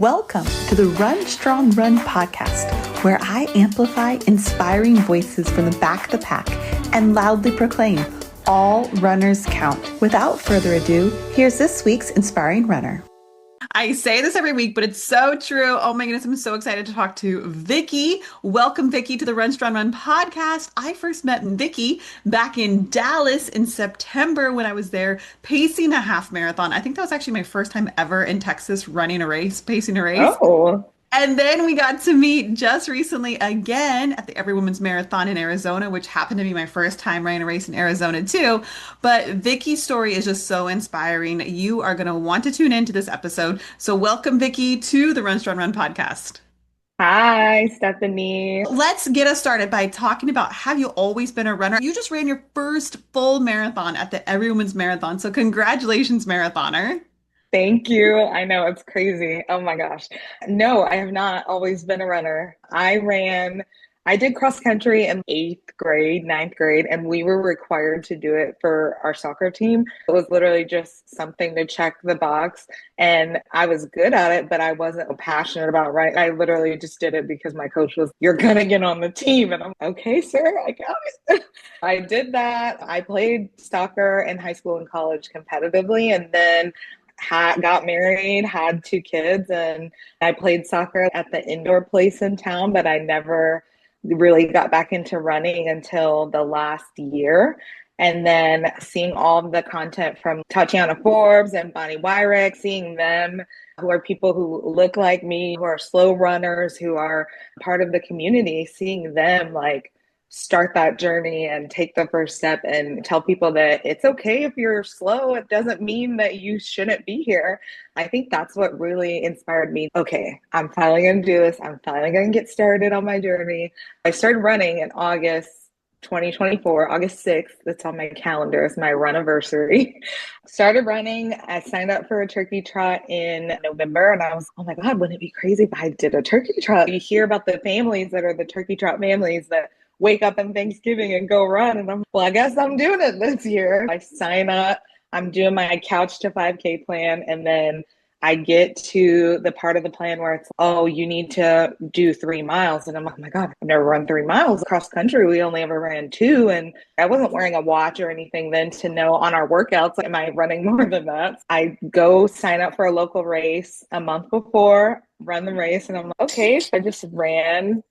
Welcome to the Run Strong Run podcast, where I amplify inspiring voices from the back of the pack and loudly proclaim all runners count. Without further ado, here's this week's inspiring runner. I say this every week, but it's so true. Oh my goodness, I'm so excited to talk to Vicky. Welcome, Vicky, to the Run Strong Run podcast. I first met Vicky back in Dallas in September when I was there pacing a half marathon. I think that was actually my first time ever in Texas running a race, pacing a race. Oh, And then we got to meet just recently again at the Every Woman's Marathon in Arizona, which happened to be my first time running a race in Arizona too. But Vicky's story is just so inspiring. You are going to want to tune into this episode. So welcome, Vicky, to the Run Strong Run podcast. hi, Stephanie. Let's get us started by talking about, have you always been a runner? You just ran your first full marathon at the Every Woman's Marathon. So congratulations, marathoner. Thank you. I know it's crazy. Oh my gosh. No, I have not always been a runner. I did cross country in eighth grade, ninth grade, and we were required to do it for our soccer team. It was literally just something to check the box. And I was good at it, but I wasn't passionate about running. I literally just did it because my coach was, "You're going to get on the team." And I'm, "Okay, sir, I got it." I did that. I played soccer in high school and college competitively, and then got married, had two kids, and I played soccer at the indoor place in town, but I never really got back into running until the last year. And then seeing all of the content from Tatiana Forbes and Bonnie Wyrick, seeing them, who are people who look like me, who are slow runners, who are part of the community, seeing them like start that journey and take the first step and tell people that it's okay if you're slow. It doesn't mean that you shouldn't be here. I think that's what really inspired me. Okay, I'm finally going to do this. I'm finally going to get started on my journey. I started running in August 2024, August 6th. That's on my calendar. It's my run anniversary. Started running. I signed up for a turkey trot in November, and I was, oh my God, wouldn't it be crazy if I did a turkey trot? You hear about the families that are the turkey trot families that wake up on Thanksgiving and go run. And I'm, well, I guess I'm doing it this year. I sign up. I'm doing my couch to 5K plan. And then I get to the part of the plan where it's, oh, you need to do 3 miles. And I'm like, oh my God, I've never run 3 miles across country. We only ever ran 2. And I wasn't wearing a watch or anything then to know on our workouts, am I running more than that? I go sign up for a local race a month before, run the race. And I'm like, okay, so I just ran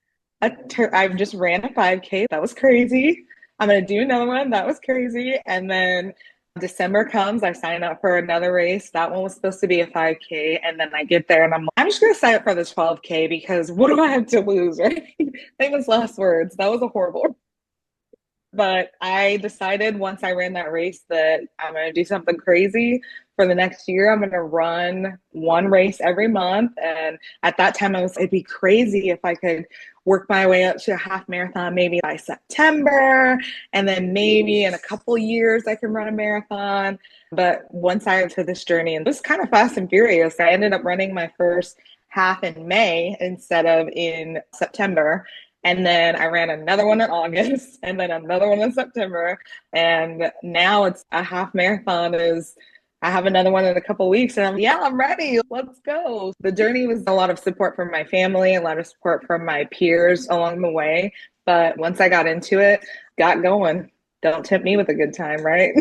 I just ran a 5K. That was crazy. I'm going to do another one. That was crazy. And then December comes, I sign up for another race. That one was supposed to be a 5K. And then I get there and I'm just going to sign up for this 12K because what do I have to lose, right? Famous last words. That was a horrible. But I decided once I ran that race that I'm going to do something crazy for the next year. I'm going to run one race every month. And at that time, it'd be crazy if I could work my way up to a half marathon, maybe by September. And then maybe in a couple years, I can run a marathon. But once I went to this journey, and it was kind of fast and furious, I ended up running my first half in May instead of in September. And then I ran another one in August and then another one in September. And now it's a half marathon I have another one in a couple of weeks and I'm ready. Let's go. The journey was a lot of support from my family, a lot of support from my peers along the way. But once I got into it, got going. Don't tempt me with a good time, right?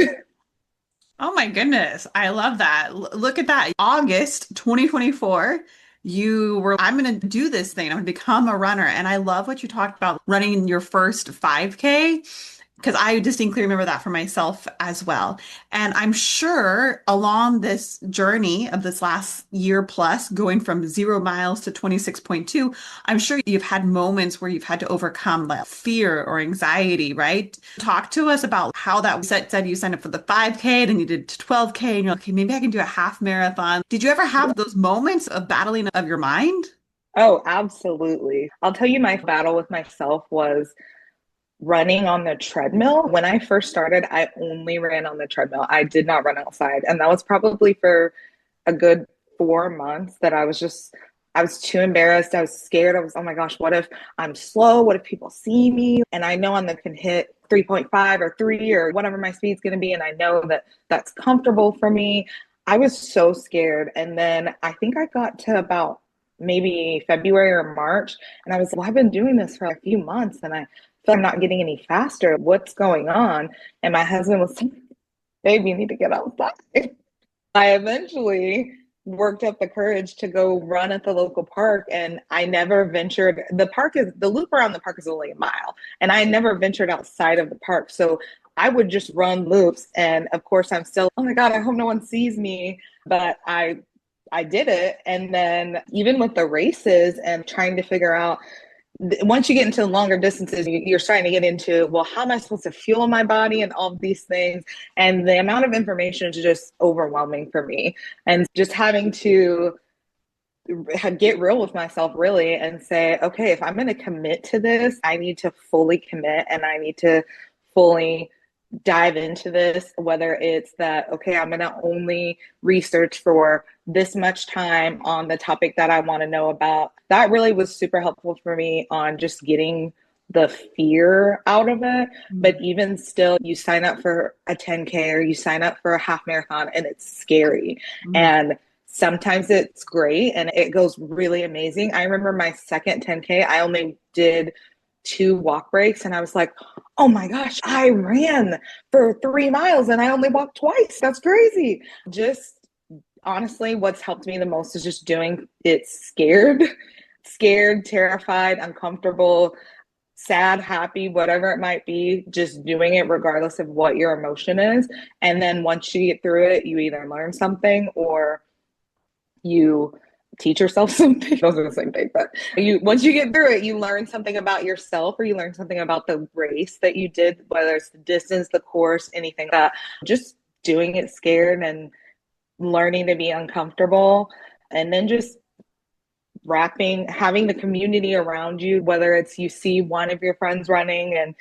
Oh my goodness. I love that. Look at that. August 2024. You were, I'm going to do this thing. I'm going to become a runner. And I love what you talked about running your first 5K, because I distinctly remember that for myself as well. And I'm sure along this journey of this last year plus, going from 0 miles to 26.2, I'm sure you've had moments where you've had to overcome that fear or anxiety, right? Talk to us about how that said you signed up for the 5K, then you did 12K, and you're like, okay, maybe I can do a half marathon. Did you ever have those moments of battling of your mind? Oh, absolutely. I'll tell you, my battle with myself was running on the treadmill. When I first started, I only ran on the treadmill. I did not run outside. And that was probably for a good 4 months that I was too embarrassed. I was scared. I was, oh my gosh, what if I'm slow? What if people see me? And I know I'm going to hit 3.5 or 3 or whatever my speed's going to be. And I know that that's comfortable for me. I was so scared. And then I think I got to about maybe February or March. And I was, well, I've been doing this for a few months and I feel I'm not getting any faster. What's going on? And my husband was like, babe, you need to get outside. I eventually worked up the courage to go run at the local park, and I never ventured. The loop around the park is only a mile, and I never ventured outside of the park. So I would just run loops, and of course I'm still, oh my God, I hope no one sees me. But I did it. And then even with the races and trying to figure out, once you get into longer distances, you're starting to get into, well, how am I supposed to fuel my body and all of these things? And the amount of information is just overwhelming for me. And just having to get real with myself, really, and say, okay, if I'm going to commit to this, I need to fully commit and I need to fully dive into this, whether it's that, okay, I'm going to only research for this much time on the topic that I want to know about. That really was super helpful for me on just getting the fear out of it. But even still, you sign up for a 10K or you sign up for a half marathon and it's scary. Mm. And sometimes it's great and it goes really amazing. I remember my second 10K, I only did 2 walk breaks and I was like, oh my gosh, I ran for 3 miles and I only walked twice. That's crazy. Just honestly, what's helped me the most is just doing it scared, terrified, uncomfortable, sad, happy, whatever it might be, just doing it regardless of what your emotion is. And then once you get through it, you either learn something or you teach yourself something. Those are the same thing, but you once you get through it, you learn something about yourself or you learn something about the race that you did, whether it's the distance, the course, anything like that. Just doing it scared and learning to be uncomfortable, and then just having the community around you, whether it's you see one of your friends running and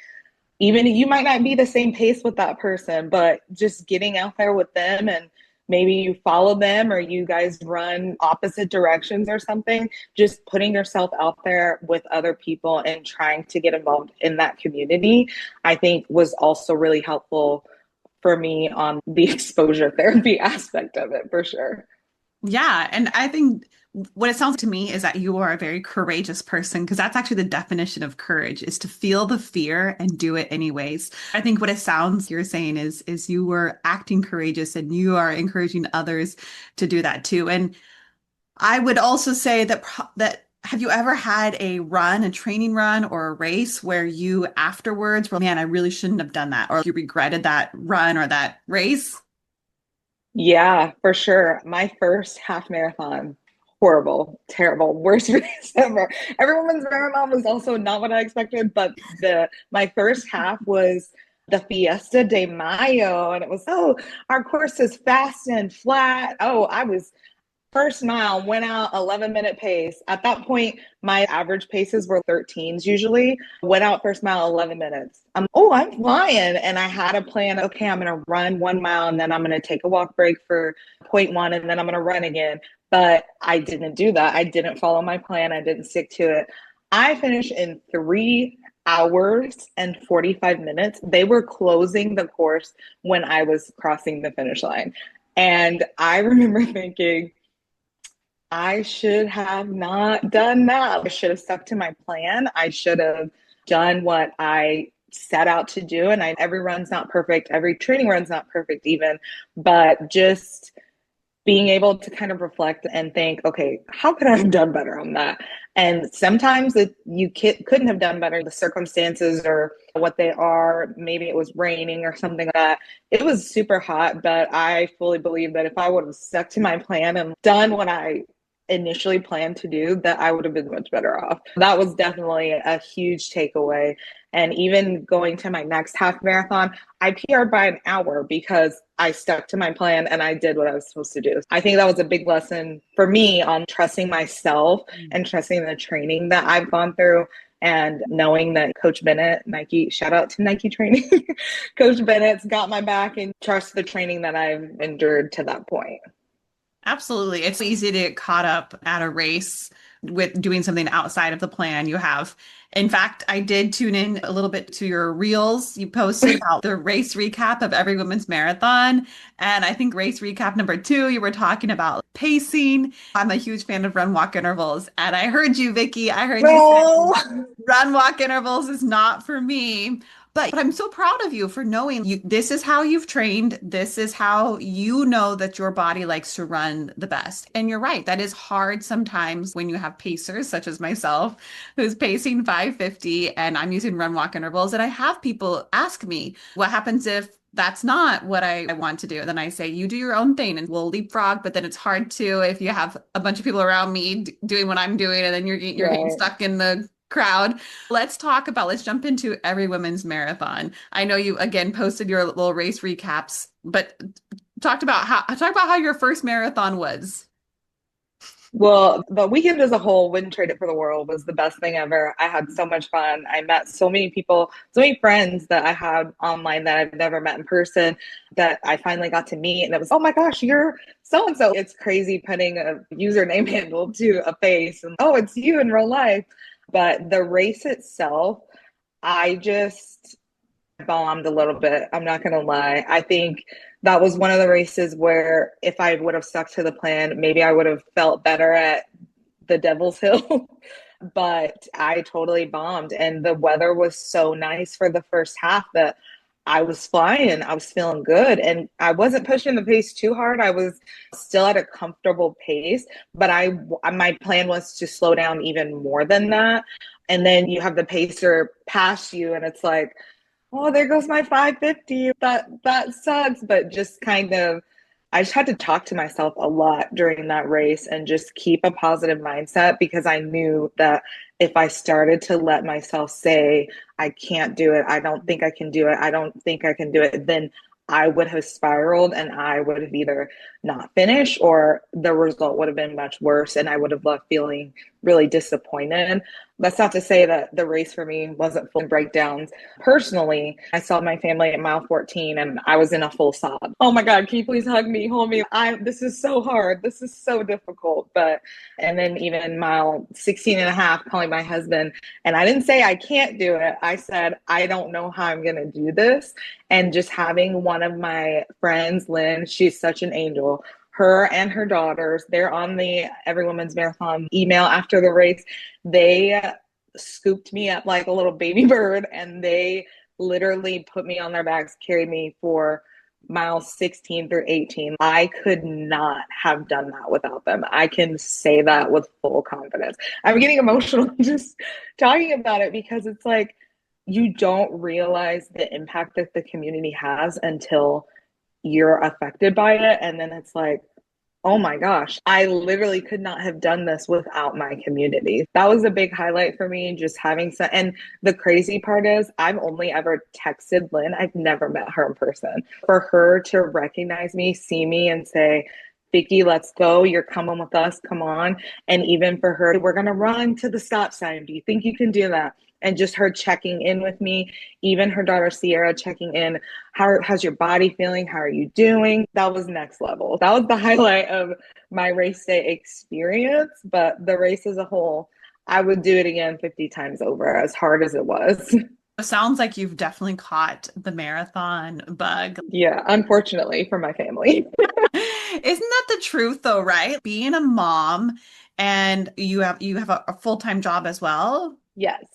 even you might not be the same pace with that person, but just getting out there with them and maybe you follow them or you guys run opposite directions or something, just putting yourself out there with other people and trying to get involved in that community, I think was also really helpful for me on the exposure therapy aspect of it for sure. Yeah, and I think what it sounds to me is that you are a very courageous person because that's actually the definition of courage is to feel the fear and do it anyways. I think what it sounds you're saying is you were acting courageous and you are encouraging others to do that too. And I would also say that have you ever had a run, a training run or a race where you afterwards were, man, I really shouldn't have done that, or you regretted that run or that race? Yeah, for sure. My first half marathon, horrible, terrible, worst race ever. Everyone's marathon was also not what I expected, but the my first half was the Fiesta de Mayo, and it was, oh, our course is fast and flat. Oh, I was first mile went out 11-minute pace. At that point, my average paces were 13s usually. Went out first mile 11 minutes. I'm flying. And I had a plan. Okay, I'm going to run 1 mile and then I'm going to take a walk break for point one and then I'm going to run again. But I didn't do that. I didn't follow my plan. I didn't stick to it. I finished in 3 hours and 45 minutes. They were closing the course when I was crossing the finish line. And I remember thinking, I should have not done that. I should have stuck to my plan. I should have done what I set out to do. And every run's not perfect. Every training run's not perfect, even. But just being able to kind of reflect and think, okay, how could I have done better on that? And sometimes you couldn't have done better. The circumstances or what they are, maybe it was raining or something like that. It was super hot, but I fully believe that if I would have stuck to my plan and done what I initially planned to do, that I would have been much better off. That was definitely a huge takeaway. And even going to my next half marathon, I PR'd by an hour because I stuck to my plan and I did what I was supposed to do. I think that was a big lesson for me on trusting myself and trusting the training that I've gone through and knowing that Coach Bennett, Nike, shout out to Nike training, Coach Bennett's got my back and trust the training that I've endured to that point. Absolutely. It's easy to get caught up at a race with doing something outside of the plan you have. In fact, I did tune in a little bit to your reels you posted about the race recap of every women's marathon. And I think race recap number two, you were talking about pacing. I'm a huge fan of run walk intervals. And I heard you, Vicky. I heard you say No. run walk intervals is not for me. But I'm so proud of you for knowing this is how you've trained. This is how you know that your body likes to run the best. And you're right. That is hard sometimes when you have pacers, such as myself, who's pacing 550 and I'm using run walk intervals. And I have people ask me, what happens if that's not what I want to do? Then I say, you do your own thing and we'll leapfrog. But then it's hard to if you have a bunch of people around me doing what I'm doing and then you're getting Right. stuck in the crowd. Let's jump into every women's marathon. I know you again posted your little race recaps, but talk about how your first marathon was. Well, the weekend as a whole, wouldn't trade it for the world, was the best thing ever. I had so much fun. I met so many people, so many friends that I had online that I've never met in person that I finally got to meet. And it was, oh my gosh, you're so and so. It's crazy putting a username handle to a face and, oh, it's you in real life. But the race itself, I just bombed a little bit. I'm not going to lie. I think that was one of the races where if I would have stuck to the plan, maybe I would have felt better at the Devil's Hill. But I totally bombed. And the weather was so nice for the first half that I was flying. I was feeling good. And I wasn't pushing the pace too hard. I was still at a comfortable pace, but my plan was to slow down even more than that. And then you have the pacer pass you, and it's like, oh, there goes my 550. That sucks. But just kind of, I just had to talk to myself a lot during that race and just keep a positive mindset because I knew that if I started to let myself say, I can't do it, I don't think I can do it, I don't think I can do it, then I would have spiraled and I would have either not finished or the result would have been much worse and I would have left feeling really disappointed. That's not to say that the race for me wasn't full of breakdowns. Personally, I saw my family at mile 14 and I was in a full sob. Oh my God, can you please hug me, hold me? This is so hard. This is so difficult. And then even mile 16 and a half, calling my husband. And I didn't say I can't do it. I said, I don't know how I'm going to do this. And just having one of my friends, Lynn, she's such an angel. Her and her daughters, they're on the Every Woman's Marathon email after the race. They scooped me up like a little baby bird and they literally put me on their backs, carried me for miles 16 through 18. I could not have done that without them. I can say that with full confidence. I'm getting emotional just talking about it because it's like you don't realize the impact that the community has until you're affected by it. And then it's like, oh my gosh, I literally could not have done this without my community. That was a big highlight for me, just having some. And the crazy part is, I've only ever texted Lynn, I've never met her in person. For her to recognize me, see me, and say, Vicky, let's go. You're coming with us. Come on. And even for her, we're going to run to the stop sign. Do you think you can do that? And just her checking in with me, even her daughter Sierra checking in. How's your body feeling? How are you doing? That was next level. That was the highlight of my race day experience. But the race as a whole, I would do it again 50 times over, as hard as it was. It sounds like you've definitely caught the marathon bug. Yeah, unfortunately for my family. Isn't that the truth though, right? Being a mom and you have a full-time job as well. Yes.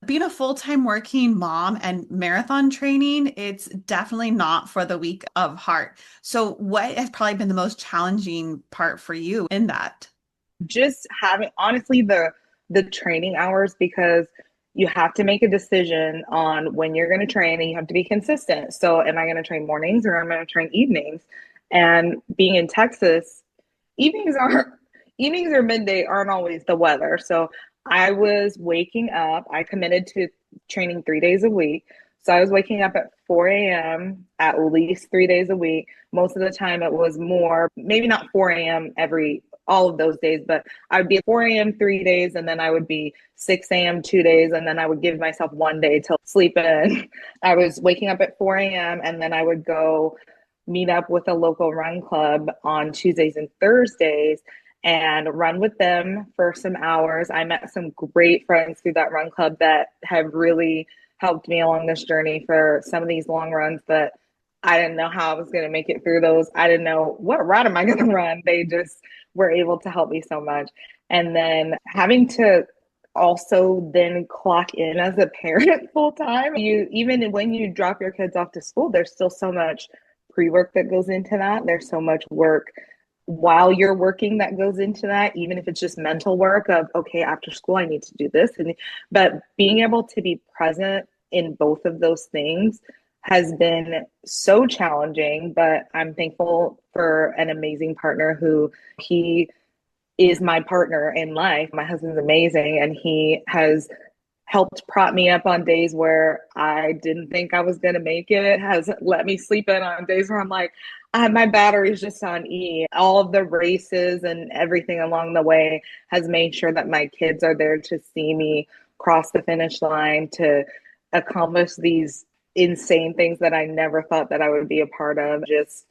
Being a full-time working mom and marathon training, it's definitely not for the weak of heart. So what has probably been the most challenging part for you in that? Just having honestly the training hours because you have to make a decision on when you're going to train and you have to be consistent. So am I going to train mornings or am I going to train evenings? And being in Texas, evenings are evenings or midday aren't always the weather. So I was waking up, I committed to training 3 days a week. So I was waking up at 4 a.m. at least 3 days a week. Most of the time it was more, maybe not 4 a.m. every all of those days, but I would be at 4 a.m. 3 days, and then I would be 6 a.m. 2 days, and then I would give myself one day to sleep in. I was waking up at 4 a.m. and then I would go meet up with a local run club on Tuesdays and Thursdays and run with them for some hours. I met some great friends through that run club that have really helped me along this journey for some of these long runs that I didn't know how I was going to make it through those. I didn't know what route am I going to run. They just were able to help me so much. And then having to also then clock in as a parent full time. You even when you drop your kids off to school, there's still so much pre-work that goes into that. There's so much work while you're working that goes into that, even if it's just mental work of okay, after school I need to do this. And but being able to be present in both of those things has been so challenging, but I'm thankful for an amazing partner who he is my partner in life. My husband's amazing, and he has helped prop me up on days where I didn't think I was going to make it, has let me sleep in on days where I'm like, my battery's just on E. All of the races and everything along the way has made sure that my kids are there to see me cross the finish line, to accomplish these insane things that I never thought that I would be a part of. Just,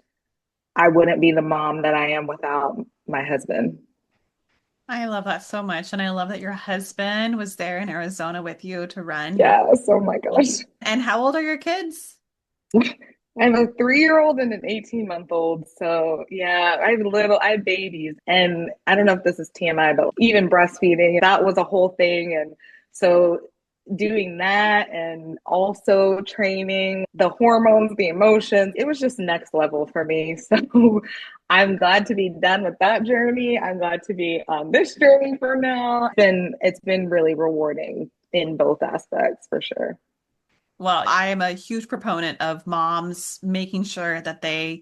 I wouldn't be the mom that I am without my husband. I love that so much. And I love that your husband was there in Arizona with you to run your Yes. Oh my gosh. And how old are your kids? I have a 3 year old and an 18-month-old. So yeah, I have babies. And I don't know if this is TMI, but even breastfeeding, that was a whole thing. And so doing that and also training the hormones, the emotions, it was just next level for me. So I'm glad to be done with that journey. I'm glad to be on this journey for now. It's been really rewarding in both aspects for sure. Well, I am a huge proponent of moms making sure that they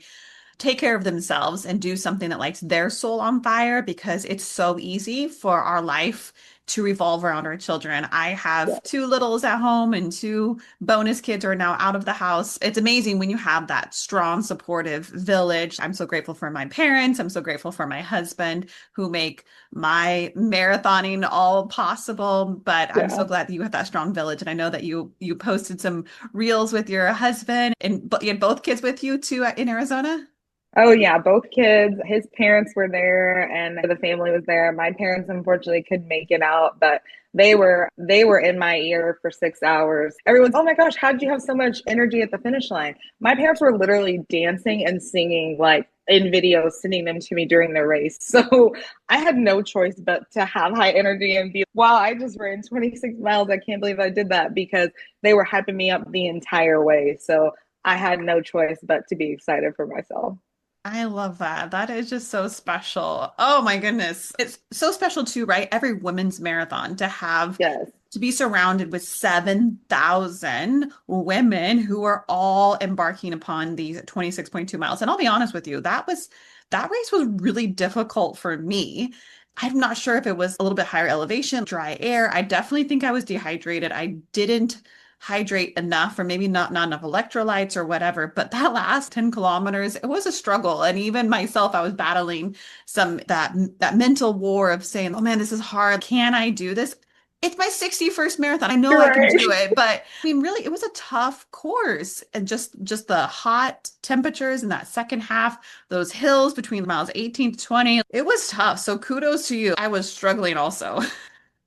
take care of themselves and do something that lights their soul on fire because it's so easy for our life to revolve around our children. I Yeah. have two littles at home and two bonus kids are now out of the house. It's amazing when you have that strong, supportive village. I'm so grateful for my parents. I'm so grateful for my husband who make my marathoning all possible. But I'm so Yeah. glad that you have that strong village. And I know that you posted some reels with your husband and you had both kids with you too in Arizona. Oh yeah, both kids. His parents were there and the family was there. My parents unfortunately couldn't make it out, but they were in my ear for 6 hours. Everyone's, oh my gosh, how did you have so much energy at the finish line? My parents were literally dancing and singing like in videos, sending them to me during the race. So I had no choice but to have high energy and be, wow, I just ran 26 miles. I can't believe I did that because they were hyping me up the entire way. So I had no choice but to be excited for myself. I love that. That is just so special. Oh my goodness. It's so special too, right? Every women's marathon Yes. to be surrounded with 7,000 women who are all embarking upon these 26.2 miles. And I'll be honest with you, that race was really difficult for me. I'm not sure if it was a little bit higher elevation, dry air. I definitely think I was dehydrated. I didn't hydrate enough, or maybe not enough electrolytes or whatever. But that last 10 kilometers, it was a struggle. And even myself, I was battling some that mental war of saying, oh man, this is hard. Can I do this? It's my 61st marathon. I know You're I can do right. it, but I mean, really, it was a tough course. And just the hot temperatures in that second half, those hills between miles 18 to 20, it was tough. So kudos to you. I was struggling also.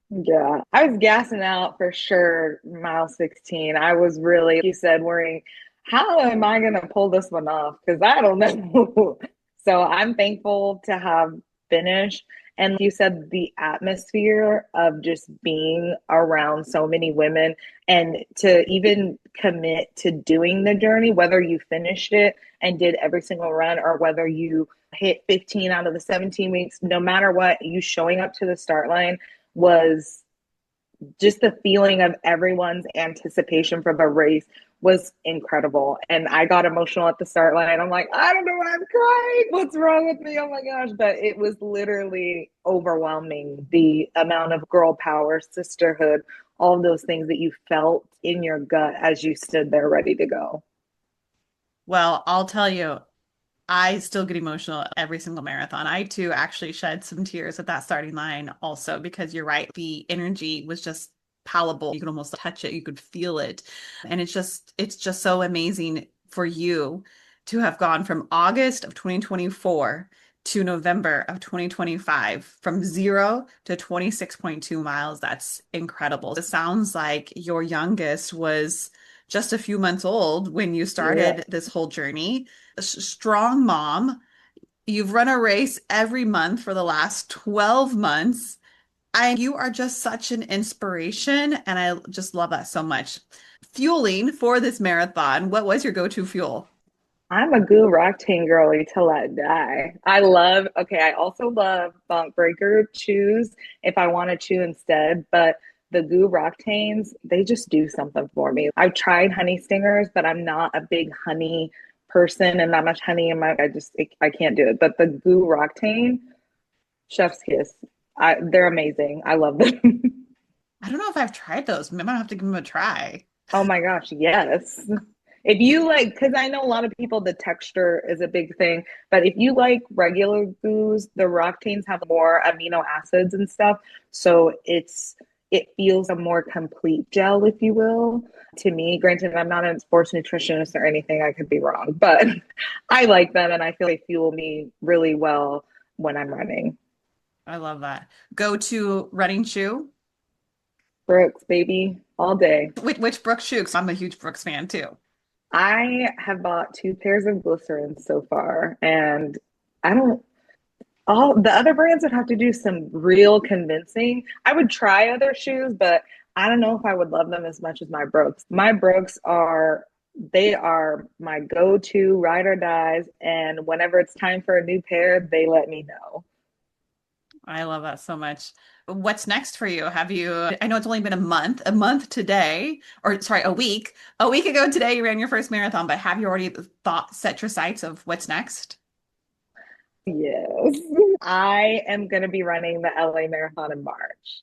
Yeah, I was gassing out for sure. Mile 16. I was really, like you said, worrying, how am I going to pull this one off? Because I don't know. So I'm thankful to have finished. And like you said, the atmosphere of just being around so many women and to even commit to doing the journey, whether you finished it and did every single run or whether you hit 15 out of the 17 weeks, no matter what, you showing up to the start line was just the feeling of everyone's anticipation for the race was incredible. And I got emotional at the start line. I'm like, I don't know why I'm crying. What's wrong with me? Oh my gosh. But it was literally overwhelming the amount of girl power, sisterhood, all of those things that you felt in your gut as you stood there ready to go. Well, I'll tell you, I still get emotional at every single marathon. I too actually shed some tears at that starting line also because you're right. The energy was just palpable. You could almost touch it, you could feel it. And it's just so amazing for you to have gone from August of 2024 to November of 2025 from 0 to 26.2 miles. That's incredible. It sounds like your youngest was just a few months old when you Yeah. started this whole journey. A strong mom. You've run a race every month for the last 12 months. You are just such an inspiration, and I just love that so much. Fueling for this marathon, what was your go-to fuel? I'm a goo Rocktain girly till I die. Okay, I also love Bunk Breaker chews if I want to chew instead, but the goo Rocktains, they just do something for me. I've tried honey stingers, but I'm not a big honey person and not much honey in my, I can't do it. But the goo Rocktain, chef's kiss. They're amazing. I love them. I don't know if I've tried those. Maybe I'll have to give them a try. Oh my gosh, yes. If you like, because I know a lot of people, the texture is a big thing, but if you like regular goos, the Roctanes have more amino acids and stuff. So it feels a more complete gel, if you will, to me. Granted, I'm not a sports nutritionist or anything, I could be wrong, but I like them and I feel they fuel me really well when I'm running. I love that. Go to running shoe. Brooks, baby, all day. Which Brooks shoe? 'Cause I'm a huge Brooks fan too. I have bought two pairs of glycerin so far, and I don't, all the other brands would have to do some real convincing. I would try other shoes, but I don't know if I would love them as much as my Brooks. My Brooks they are my go-to ride or dies, and whenever it's time for a new pair, they let me know. I love that so much. What's next for you? I know it's only been a month today, or sorry, a week. A week ago today, you ran your first marathon, but have you already set your sights of what's next? Yes. I am going to be running the LA Marathon in March.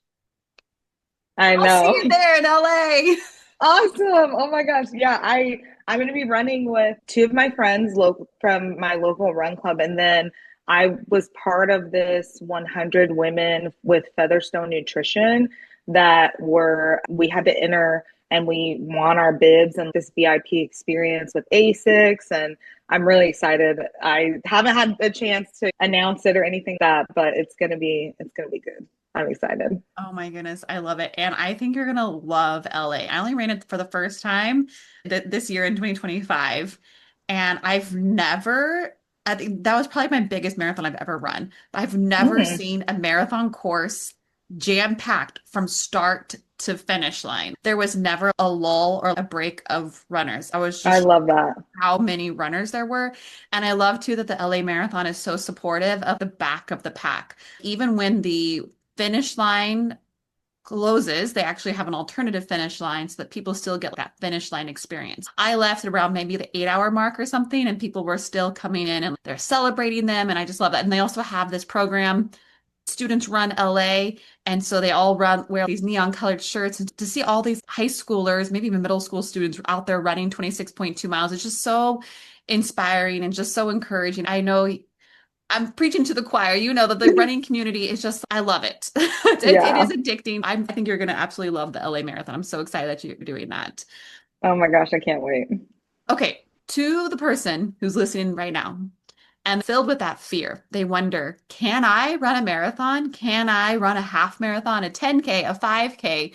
I I'll see know. you there in LA. Awesome. Oh my gosh. Yeah, I'm going to be running with two of my friends local from my local run club, and then I was part of this 100 women with Featherstone Nutrition that were we had to enter and we won our bibs and this VIP experience with ASICS, and I'm really excited. I haven't had a chance to announce it or anything like that, but it's going to be good. I'm excited. Oh my goodness, I love it. And I think you're gonna love LA. I only ran it for the first time this year in 2025. And I think that was probably my biggest marathon I've ever run. I've never Mm, seen a marathon course jam-packed from start to finish line. There was never a lull or a break of runners. I was I just love that. how many runners there were. And I love too that the LA Marathon is so supportive of the back of the pack. Even when the finish line closes, they actually have an alternative finish line so that people still get that finish line experience. I left around maybe the 8 hour mark or something, and people were still coming in and they're celebrating them. And I just love that. And they also have this program. Students run LA, and so they all wear these neon colored shirts. And to see all these high schoolers, maybe even middle school students out there running 26.2 miles, it's just so inspiring and just so encouraging. I know I'm preaching to the choir. You know that the running community is just, I love it. It Yeah. is addicting. I think you're going to absolutely love the LA Marathon. I'm so excited that you're doing that. Oh my gosh, I can't wait. Okay, to the person who's listening right now and filled with that fear, they wonder, can I run a marathon? Can I run a half marathon, a 10K, a 5K?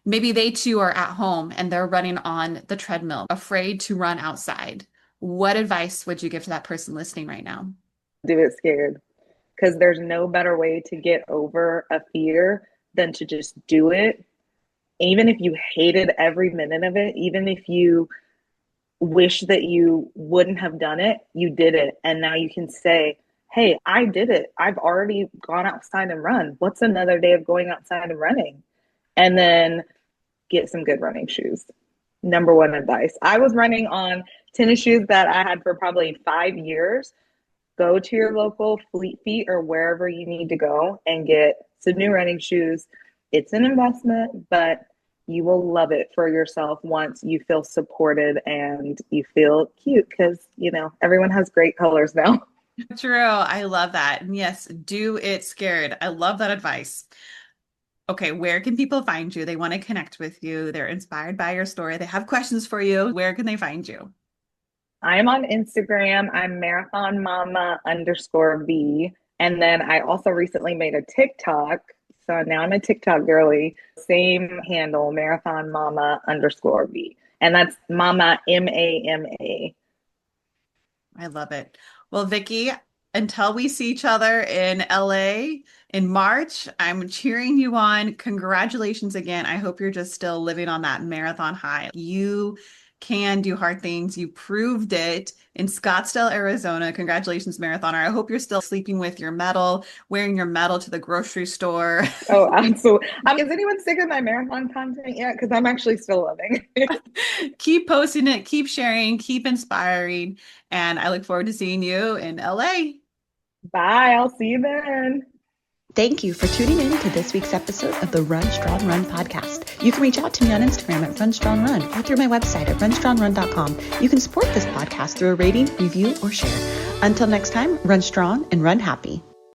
Maybe they too are at home and they're running on the treadmill, afraid to run outside. What advice would you give to that person listening right now? Do it scared because there's no better way to get over a fear than to just do it. Even if you hated every minute of it, even if you wish that you wouldn't have done it, you did it. And now you can say, hey, I did it. I've already gone outside and run. What's another day of going outside and running? And then get some good running shoes. Number one advice. I was running on tennis shoes that I had for probably 5 years. Go to your local Fleet Feet or wherever you need to go and get some new running shoes. It's an investment, but you will love it for yourself once you feel supported and you feel cute because, everyone has great colors now. True. I love that. And yes, do it scared. I love that advice. Okay, where can people find you? They want to connect with you. They're inspired by your story. They have questions for you. Where can they find you? I'm on Instagram. I'm marathon mama underscore V. And then I also recently made a TikTok. So now I'm a TikTok girly. Same handle, marathon mama underscore V. And that's mama MAMA. I love it. Well, Vicky, until we see each other in LA in March, I'm cheering you on. Congratulations again. I hope you're just still living on that marathon high. You can do hard things. You proved it in Scottsdale, Arizona. Congratulations, marathoner. I hope you're still sleeping with your medal, wearing your medal to the grocery store. Oh, absolutely. Is anyone sick of my marathon content yet? Because I'm actually still loving it. Keep posting it, keep sharing, keep inspiring, and I look forward to seeing you in LA. Bye. I'll see you then. Thank you for tuning in to this week's episode of the Run Strong Run podcast. You can reach out to me on Instagram at Run Strong Run or through my website at runstrongrun.com. You can support this podcast through a rating, review, or share. Until next time, run strong and run happy.